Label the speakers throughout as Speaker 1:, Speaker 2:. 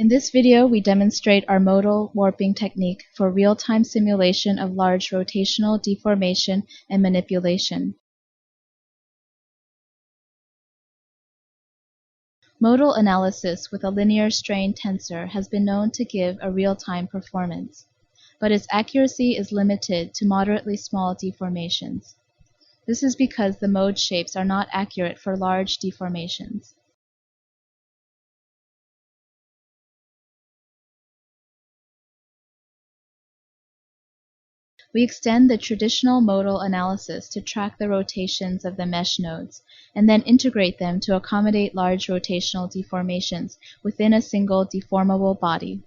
Speaker 1: In this video, we demonstrate our modal warping technique for real-time simulation of large rotational deformation and manipulation. Modal analysis with a linear strain tensor has been known to give a real-time performance, but its accuracy is limited to moderately small deformations. This is because the mode shapes are not accurate for large deformations. We extend the traditional modal analysis to track the rotations of the mesh nodes, and then integrate them to accommodate large rotational deformations within a single deformable body.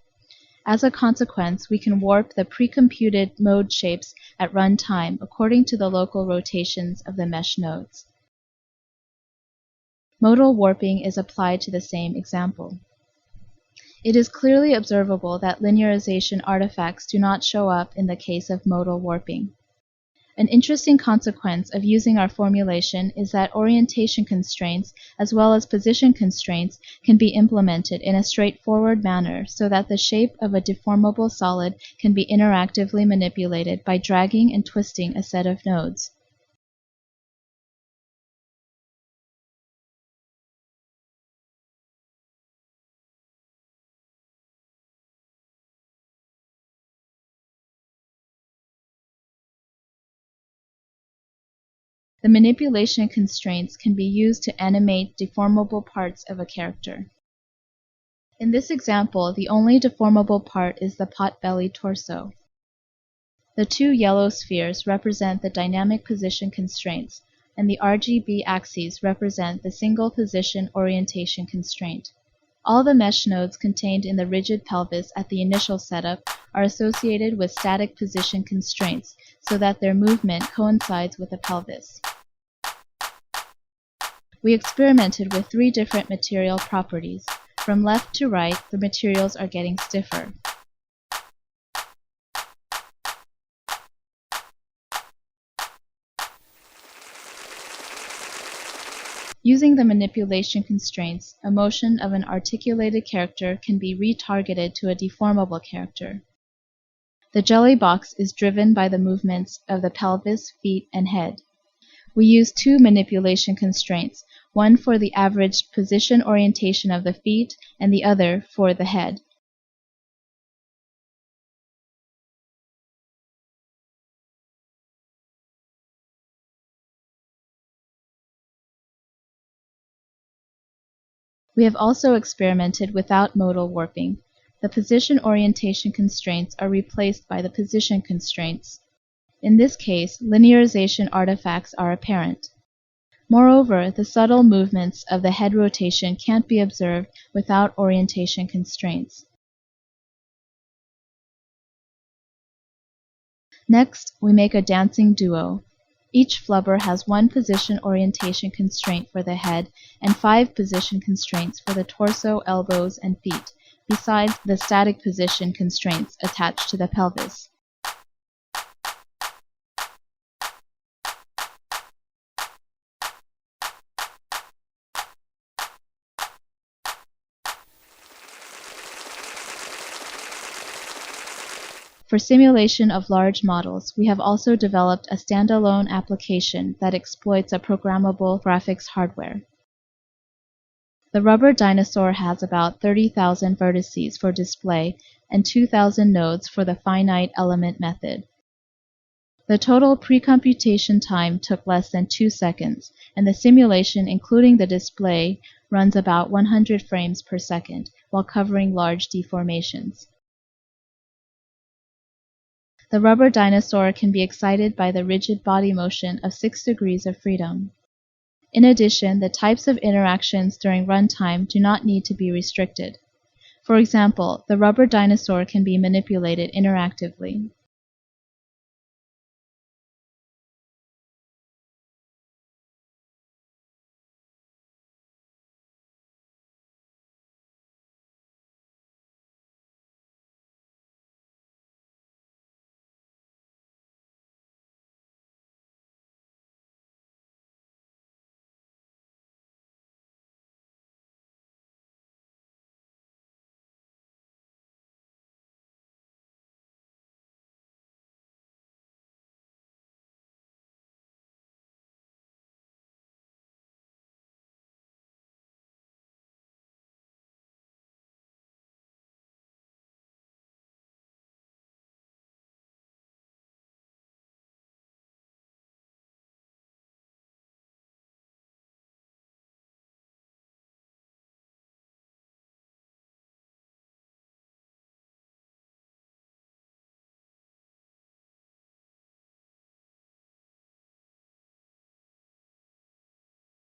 Speaker 1: As a consequence, we can warp the pre-computed mode shapes at runtime according to the local rotations of the mesh nodes. Modal warping is applied to the same example. It is clearly observable that linearization artifacts do not show up in the case of modal warping. An interesting consequence of using our formulation is that orientation constraints as well as position constraints can be implemented in a straightforward manner so that the shape of a deformable solid can be interactively manipulated by dragging and twisting a set of nodes. The manipulation constraints can be used to animate deformable parts of a character. In this example, the only deformable part is the pot-belly torso. The two yellow spheres represent the dynamic position constraints, and the RGB axes represent the single position orientation constraint. All the mesh nodes contained in the rigid pelvis at the initial setup are associated with static position constraints so that their movement coincides with the pelvis. We experimented with 3 different material properties. From left to right, the materials are getting stiffer. Using the manipulation constraints, a motion of an articulated character can be retargeted to a deformable character. The jelly box is driven by the movements of the pelvis, feet, and head. We use 2 manipulation constraints, one for the average position orientation of the feet and the other for the head. We have also experimented without modal warping. The position orientation constraints are replaced by the position constraints. In this case, linearization artifacts are apparent. Moreover, the subtle movements of the head rotation can't be observed without orientation constraints. Next, we make a dancing duo. Each flubber has 1 position orientation constraint for the head and 5 position constraints for the torso, elbows, and feet, besides the static position constraints attached to the pelvis. For simulation of large models, we have also developed a standalone application that exploits a programmable graphics hardware. The rubber dinosaur has about 30,000 vertices for display and 2,000 nodes for the finite element method. The total pre-computation time took less than 2 seconds, and the simulation, including the display, runs about 100 frames per second, while covering large deformations. The rubber dinosaur can be excited by the rigid body motion of 6 degrees of freedom. In addition, the types of interactions during runtime do not need to be restricted. For example, the rubber dinosaur can be manipulated interactively.